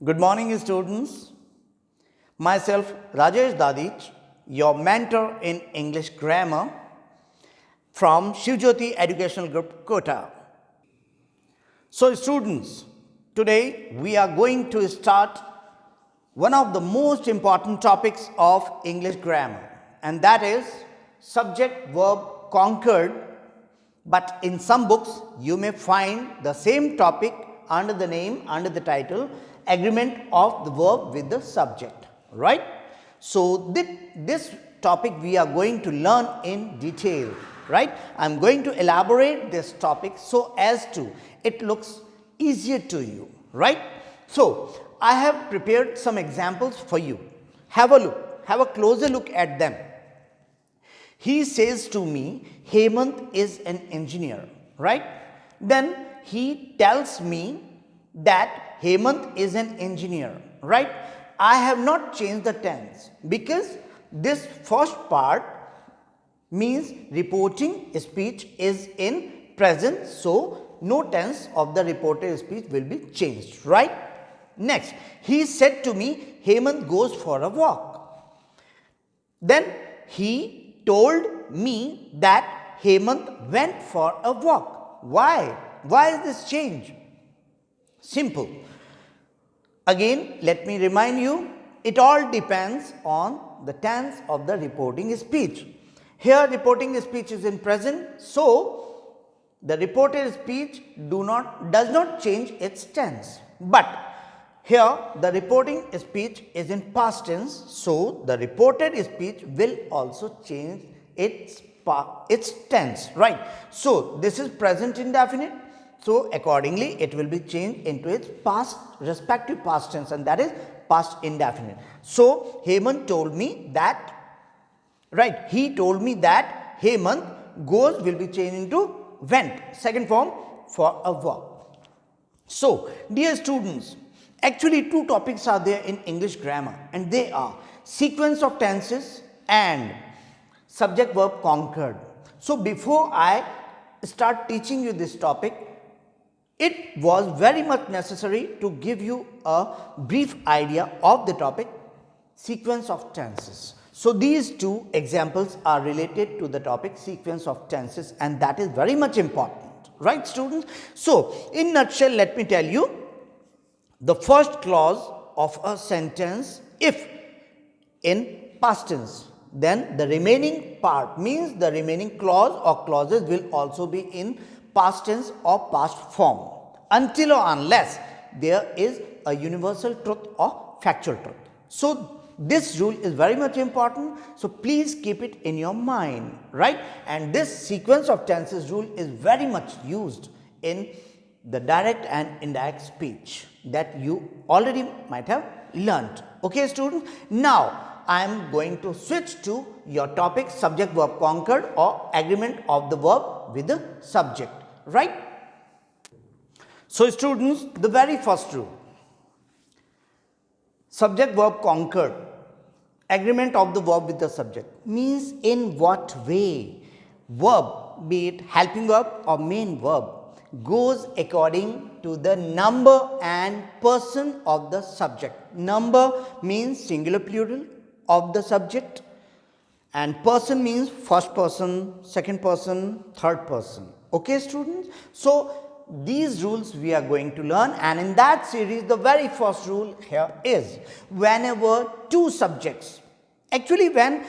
Good morning, students. Myself, Rajesh Dadich, your mentor in English grammar from Shivjyoti Educational Group, Kota. So, students, today we are going to start one of the most important topics of English grammar, and that is subject verb conquered. But in some books, you may find the same topic under the title, agreement of the verb with the subject, right? So, this topic we are going to learn in detail, right? I am going to elaborate this topic so as to it looks easier to you, right? So, I have prepared some examples for you. Have a look, have a closer look at them. He says to me, Hemant is an engineer, right? Then he tells me that Hemant is an engineer, right? I have not changed the tense because this first part means reporting speech is in present, so no tense of the reported speech will be changed, right? Next, he said to me, Hemant goes for a walk. Then he told me that Hemant went for a walk. Why? Why is this change? Simple. Again, let me remind you, it all depends on the tense of the reporting speech. Here, reporting speech is in present, so the reported speech does not change its tense. But here, the reporting speech is in past tense, so the reported speech will also change its tense, right? So, this is present indefinite, so accordingly it will be changed into its respective past tense, and that is past indefinite. So, Hemant told me that, right, he told me that Hemant goes will be changed into went, second form for a verb. So, dear students, actually two topics are there in English grammar, and they are sequence of tenses and subject verb conquered. So, before I start teaching you this topic, it was very much necessary to give you a brief idea of the topic sequence of tenses. So, these two examples are related to the topic sequence of tenses, and that is very much important, right, students? So, in nutshell, let me tell you the first clause of a sentence if in past tense, then the remaining part means the remaining clause or clauses will also be in past tense or past form until or unless there is a universal truth or factual truth. So, this rule is very much important, so please keep it in your mind, right? And this sequence of tenses rule is very much used in the direct and indirect speech that you already might have learnt. Okay, students? Now, I am going to switch to your topic subject verb conquered or agreement of the verb with the subject, right? So, students, the very first rule, subject verb conquered, agreement of the verb with the subject, means in what way verb, be it helping verb or main verb, goes according to the number and person of the subject. Number means singular plural of the subject, and person means first person, second person, third person. Okay, students? So, these rules we are going to learn, and in that series the very first rule here is whenever two subjects, actually when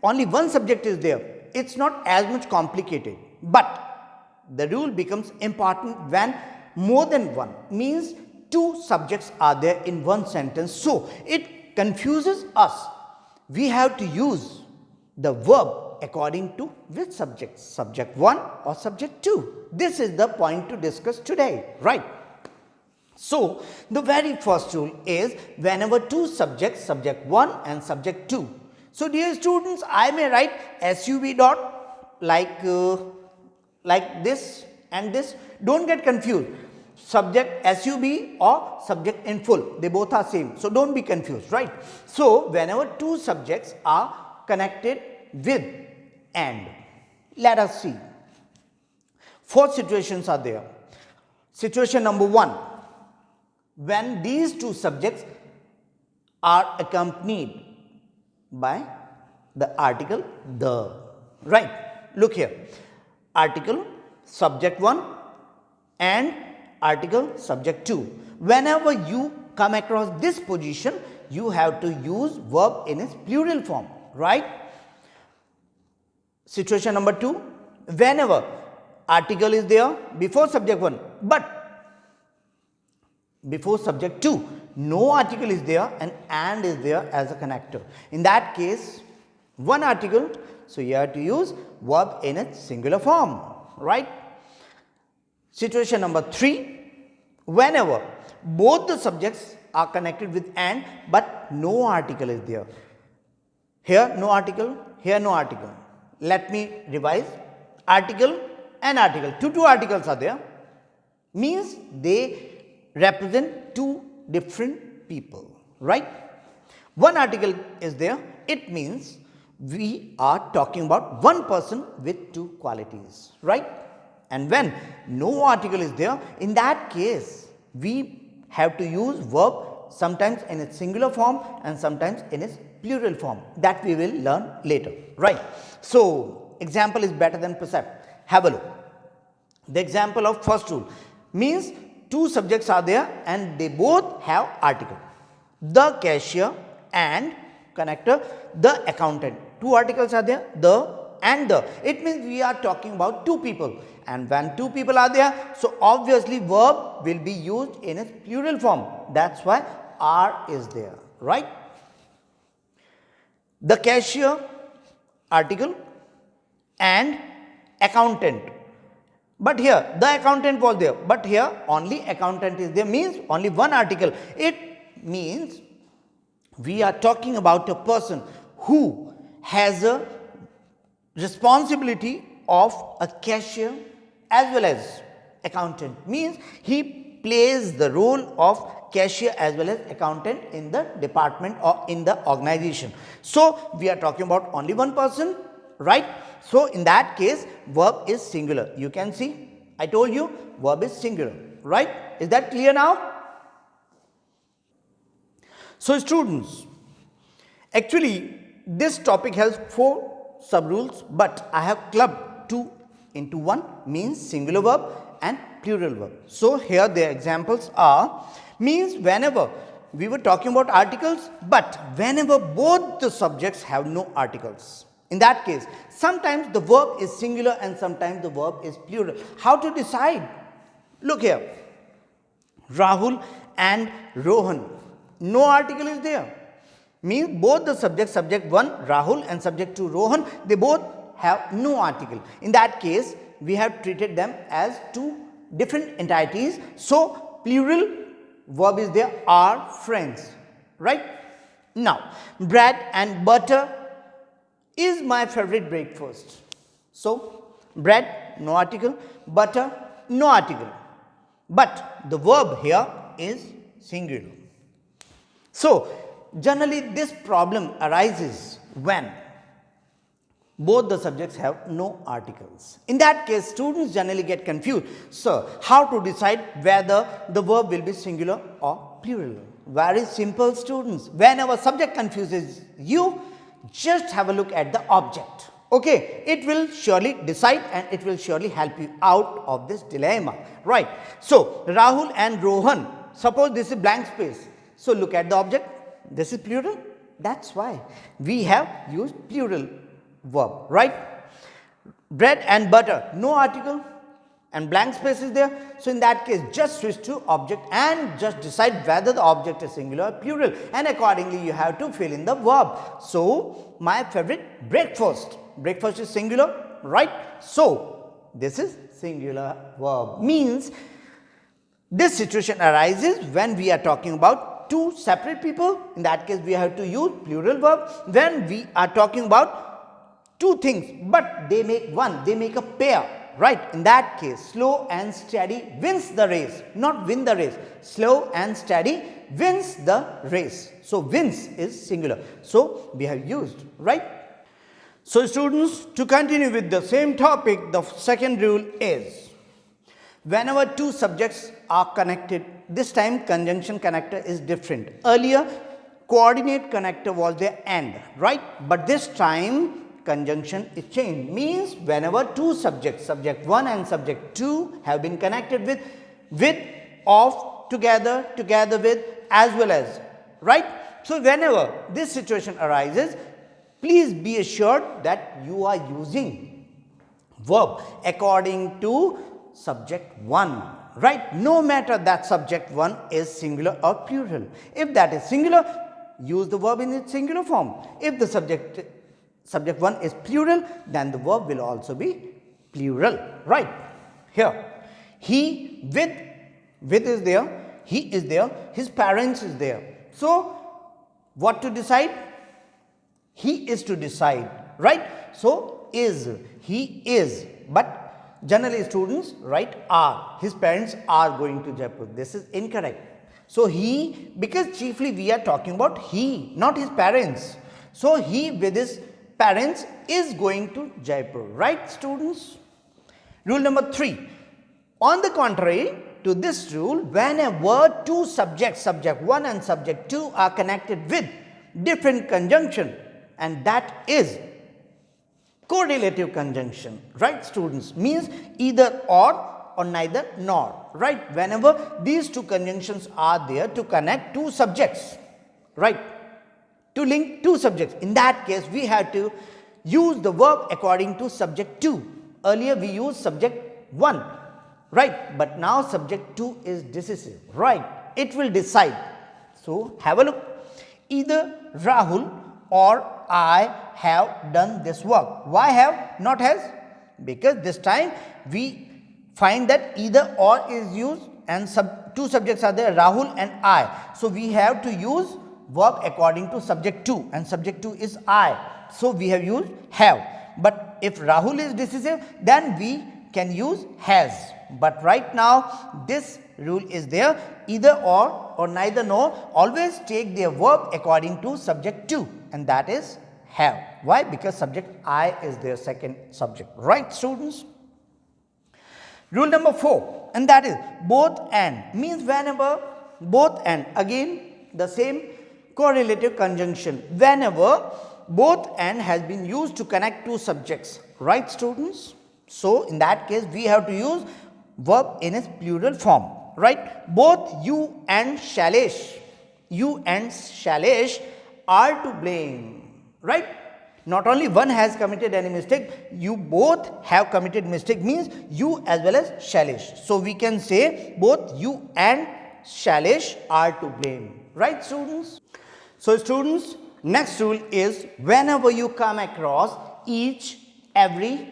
only one subject is there, it's not as much complicated, but the rule becomes important when more than one, means two subjects are there in one sentence. So, it confuses us. We have to use the verb according to which subject, subject 1 or subject 2. This is the point to discuss today, right? So, the very first rule is whenever two subjects, subject 1 and subject 2. So, dear students, I may write SUV dot like this and this. Don't get confused. Subject SUB or subject in full, they both are same. So, don't be confused, right? So, whenever two subjects are connected with and, let us see. 4 situations are there. Situation number 1, when these two subjects are accompanied by the article the. Right. Look here. Article subject 1 and article subject 2. Whenever you come across this position, you have to use verb in its plural form. Right. Situation number 2. Whenever article is there before subject 1, but before subject 2, no article is there and is there as a connector. In that case, one article, so you have to use verb in its singular form. Right. Situation number 3. Whenever both the subjects are connected with and, but no article is there. Here no article, here no article. Let me revise. Article and article. Two articles are there. Means they represent two different people. Right. One article is there. It means we are talking about one person with two qualities. Right. And when no article is there, in that case we have to use verb sometimes in its singular form and sometimes in its plural form. That we will learn later. Right. So example is better than precept. Have a look. The example of first rule means two subjects are there and they both have article. The cashier and connector, the accountant. Two articles are there, the and the. It means we are talking about two people, and when two people are there, so obviously verb will be used in its plural form. That's why are is there. Right. The cashier article and accountant. But here the accountant was there, but here only accountant is there, means only one article. It means we are talking about a person who has a responsibility of a cashier as well as accountant. Means he plays the role of cashier as well as accountant in the department or in the organization. So we are talking about only one person. Right. So in that case verb is singular. You can see I told you verb is singular. Right. Is that clear now? So students, actually this topic has 4 sub rules, but I have clubbed 2 into 1, means singular verb and plural verb. So here the examples are, means whenever we were talking about articles, but whenever both the subjects have no articles. In that case, sometimes the verb is singular and sometimes the verb is plural. How to decide? Look here. Rahul and Rohan. No article is there. Means both the subject 1 Rahul and subject 2 Rohan, they both have no article. In that case, we have treated them as two different entities. So plural verb is there, are friends. Right. Now, bread and butter is my favorite breakfast. So bread no article, butter no article, but the verb here is singular. So generally this problem arises when both the subjects have no articles. In that case students generally get confused. So how to decide whether the verb will be singular or plural? Very simple students. Whenever subject confuses you, just have a look at the object. Okay, it will surely decide and it will surely help you out of this dilemma. Right. So Rahul and Rohan, suppose this is blank space. So look at the object. This is plural. That's why we have used plural verb. Right. Bread and butter, no article and blank space is there. So in that case just switch to object and just decide whether the object is singular or plural, and accordingly you have to fill in the verb. So my favorite breakfast. Breakfast is singular. Right. So this is singular verb. Means this situation arises when we are talking about two separate people. In that case we have to use plural verb. When we are talking about two things but they make one, they make a pair. Right. In that case slow and steady wins the race, not win the race. Slow and steady wins the race. So wins is singular. So we have used. Right. So students, to continue with the same topic, the second rule is whenever two subjects are connected this time conjunction connector is different. Earlier, coordinate connector was the and, right? But this time conjunction is changed. Means whenever two subjects, subject 1 and subject 2 have been connected with, of, together, together with, as well as, right? So whenever this situation arises, please be assured that you are using verb according to subject 1, right? No matter that subject 1 is singular or plural. If that is singular, use the verb in its singular form. If the subject 1 is plural, then the verb will also be plural, right? Here, he with is there, he is there, his parents is there. So, what to decide? He is to decide, right? So, is, he is, but generally students write are, his parents are going to Jaipur. This is incorrect. So, he, because chiefly we are talking about he, not his parents. So, he with his parents is going to Jaipur, right students? Rule number 3. On the contrary to this rule, whenever two subjects, subject 1 and subject 2 are connected with different conjunction, and that is correlative conjunction, right students? Means either or neither nor, right? Whenever these two conjunctions are there to connect two subjects, right? To link two subjects. In that case, we have to use the verb according to subject 2. Earlier we used subject 1, right? But now subject 2 is decisive, right? It will decide. So, have a look. Either Rahul or I have done this work. Why have, not has? Because this time we find that either or is used and two subjects are there, Rahul and I. So, we have to use verb according to subject 2 and subject 2 is I. So, we have used have. But if Rahul is decisive, then we can use has. But right now this rule is there, either or neither nor, always take their verb according to subject 2 and that is have. Why? Because subject I is their second subject, right students? Rule number 4, and that is both and. Means whenever both and, again the same correlative conjunction, whenever both and has been used to connect two subjects, right students? So, in that case we have to use verb in its plural form, right? Both you and Shailesh are to blame, right? Not only one has committed any mistake, you both have committed mistake, means you as well as Shailesh. So, we can say both you and Shailesh are to blame, right students? So, students, next rule is whenever you come across each, every,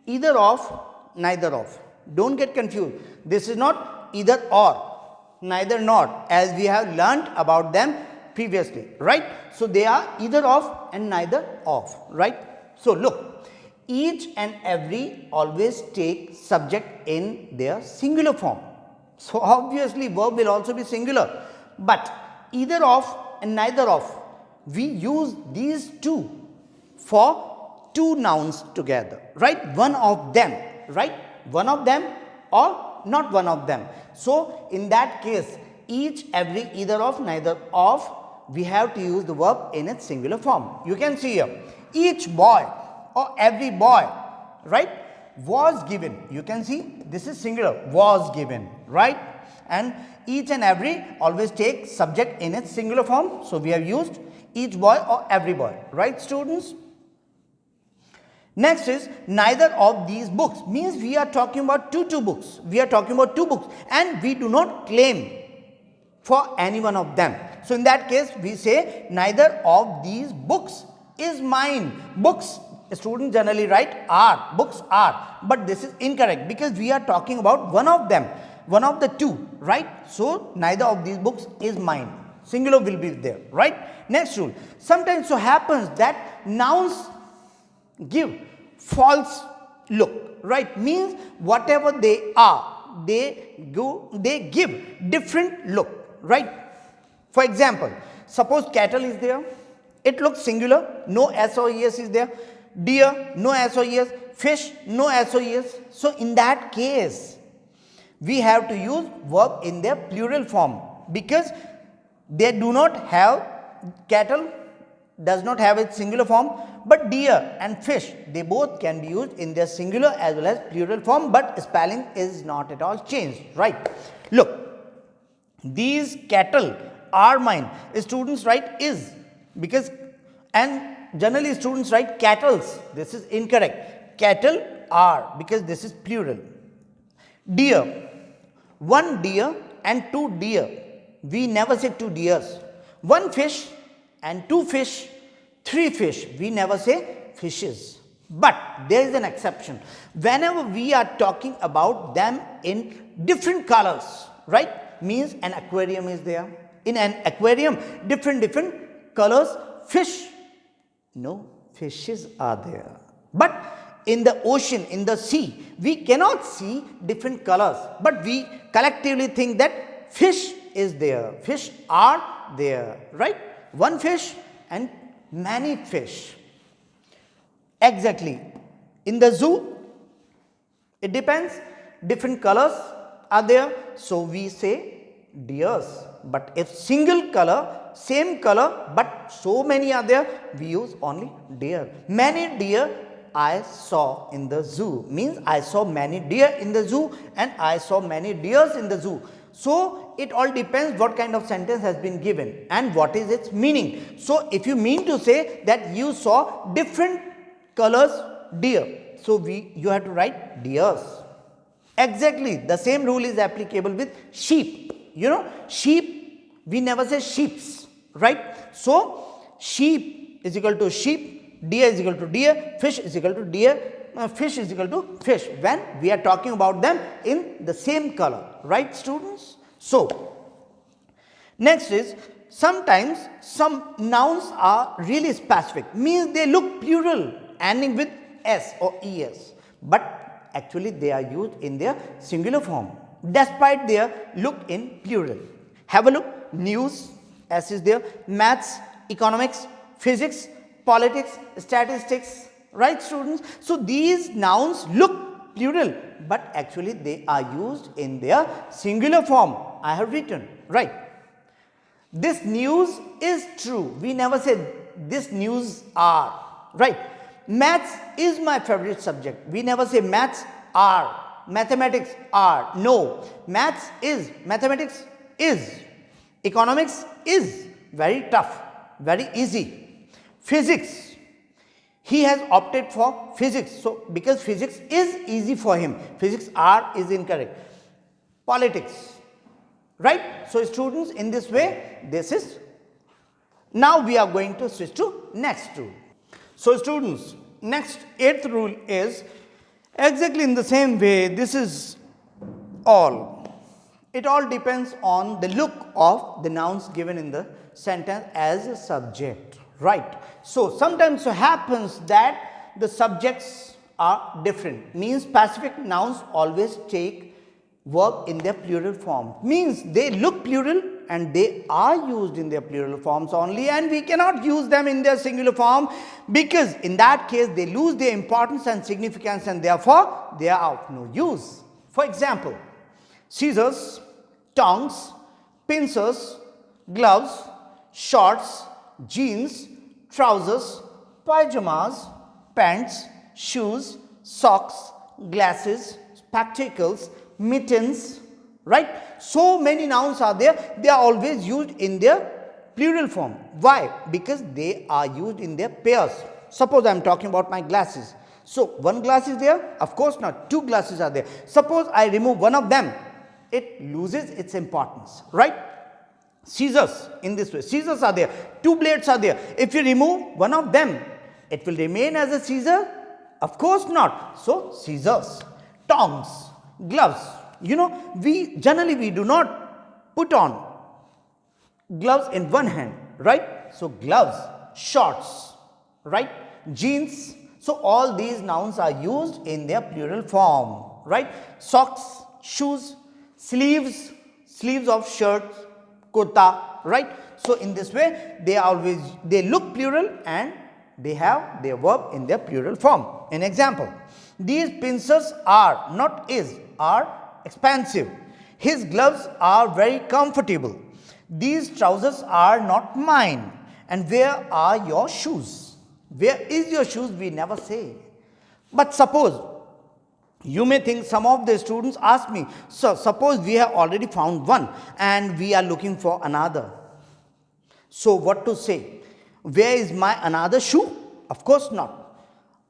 either of, neither of. Don't get confused. This is not either or, neither nor, as we have learnt about them previously, right? So, they are either of and neither of, right? So, look, each and every always take subject in their singular form. So, obviously, verb will also be singular, but either of and neither of, we use these two for two nouns together, right? One of them, right? One of them or not one of them. So, in that case, each, every, either of, neither of, we have to use the verb in its singular form. You can see here, each boy or every boy, right, was given. You can see this is singular, was given, right? And each and every always take subject in its singular form. So, we have used each boy or every boy, right students? Next is neither of these books, means we are talking about two books. We are talking about two books and we do not claim for any one of them. So, in that case we say neither of these books is mine. Books, students generally write are, books are, but this is incorrect because we are talking about one of them, one of the two, right? So, neither of these books is mine. Singular will be there, right? Next rule, sometimes so happens that nouns give false look, right? Means whatever they are, they give different look, right? For example, suppose cattle is there, it looks singular, no S or ES is there. Deer, no S or ES. Fish, no S or ES. So, in that case, we have to use verb in their plural form, because they do not have, cattle does not have its singular form, but deer and fish, they both can be used in their singular as well as plural form, but spelling is not at all changed, right? Look, these cattle are mine. Students write is, because, and generally students write cattles. This is incorrect. Cattle are, because this is plural. Deer, one deer and two deer. We never say two deers. One fish and two fish, three fish. We never say fishes. But there is an exception. Whenever we are talking about them in different colors, right? Means an aquarium is there. In an aquarium, different colors, fish. No, fishes are there. But in the ocean, in the sea, we cannot see different colors. But we collectively think that fish is there. Fish are there, right? One fish and many fish. Exactly. In the zoo, it depends. Different colors are there. So we say deers. But if single color, same color, but so many are there, we use only deer. Many deer I saw in the zoo. Means I saw many deer in the zoo and I saw many deers in the zoo. So it all depends what kind of sentence has been given and what is its meaning. So if you mean to say that you saw different colors deer, so you have to write deers. Exactly, the same rule is applicable with sheep. You know, sheep, we never say sheeps, right? So sheep is equal to sheep, deer is equal to deer, fish is equal to deer, fish is equal to fish, when we are talking about them in the same color, right students? So next is, sometimes some nouns are really specific, means they look plural ending with s or es, but actually they are used in their singular form despite their look in plural. Have a look, news, s is there, maths, economics, physics, politics, statistics, right students? So these nouns look plural, but actually they are used in their singular form. I have written, right? This news is true. We never say this news are, right? Maths is my favorite subject. We never say maths are, mathematics are. No, maths is, mathematics is, economics is. Very tough, very easy. Physics, he has opted for physics. So because physics is easy for him, physics are is incorrect. Politics, right? So students, in this way, this is. Now we are going to switch to next rule. So students, next 8th rule is exactly in the same way. This is all. It all depends on the look of the nouns given in the sentence as a subject, right? So sometimes it happens that the subjects are different, means specific nouns always take verb in their plural form, means they look plural and they are used in their plural forms only, and we cannot use them in their singular form, because in that case they lose their importance and significance, and therefore they are of no use. For example, scissors, tongs, pincers, gloves, shorts, jeans, trousers, pajamas, pants, shoes, socks, glasses, spectacles, mittens, right? So many nouns are there. They are always used in their plural form. Why? Because they are used in their pairs. Suppose I am talking about my glasses. So one glass is there? Of course not. Two glasses are there. Suppose I remove one of them, it loses its importance, right? Scissors, in this way, scissors are there, two blades are there. If you remove one of them, it will remain as a scissor? Of course not. So scissors. Tongs, gloves. You know, we generally do not put on gloves in one hand, right? So gloves, shorts, right? Jeans. So all these nouns are used in their plural form, right? Socks, shoes, sleeves, sleeves of shirts, kurta, right? So in this way they look plural and they have their verb in their plural form. An example, these pincers are, not is, are expensive. His gloves are very comfortable. These trousers are not mine. And where are your shoes? Where is your shoes? We never say. But suppose, you may think some of the students ask me, so suppose we have already found one and we are looking for another. So what to say? Where is my another shoe? Of course not.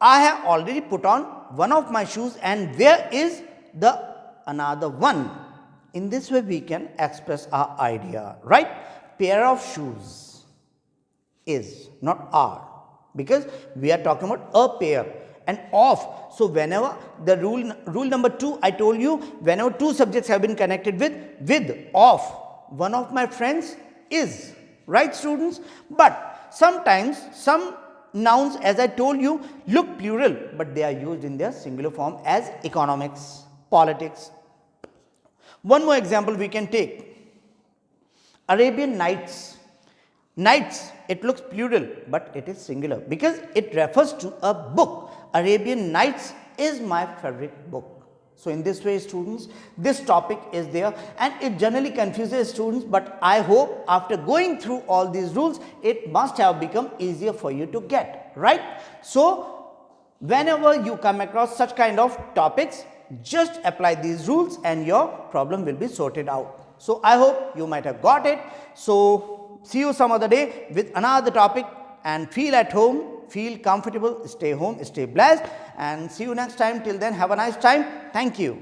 I have already put on one of my shoes and where is the another one? In this way we can express our idea, right? Pair of shoes is, not are, because we are talking about a pair and of. So whenever the rule number 2, I told you, whenever two subjects have been connected with, of, one of my friends is, right students? But sometimes some nouns, as I told you, look plural, but they are used in their singular form as economics, politics. One more example we can take. Arabian Nights. Nights, it looks plural, but it is singular because it refers to a book. Arabian Nights is my favorite book. So in this way, students, this topic is there and it generally confuses students, but I hope after going through all these rules, it must have become easier for you to get, right? So whenever you come across such kind of topics, just apply these rules and your problem will be sorted out. So I hope you might have got it. So see you some other day with another topic, and feel at home, feel comfortable, stay home, stay blessed, and see you next time. Till then, have a nice time. Thank you.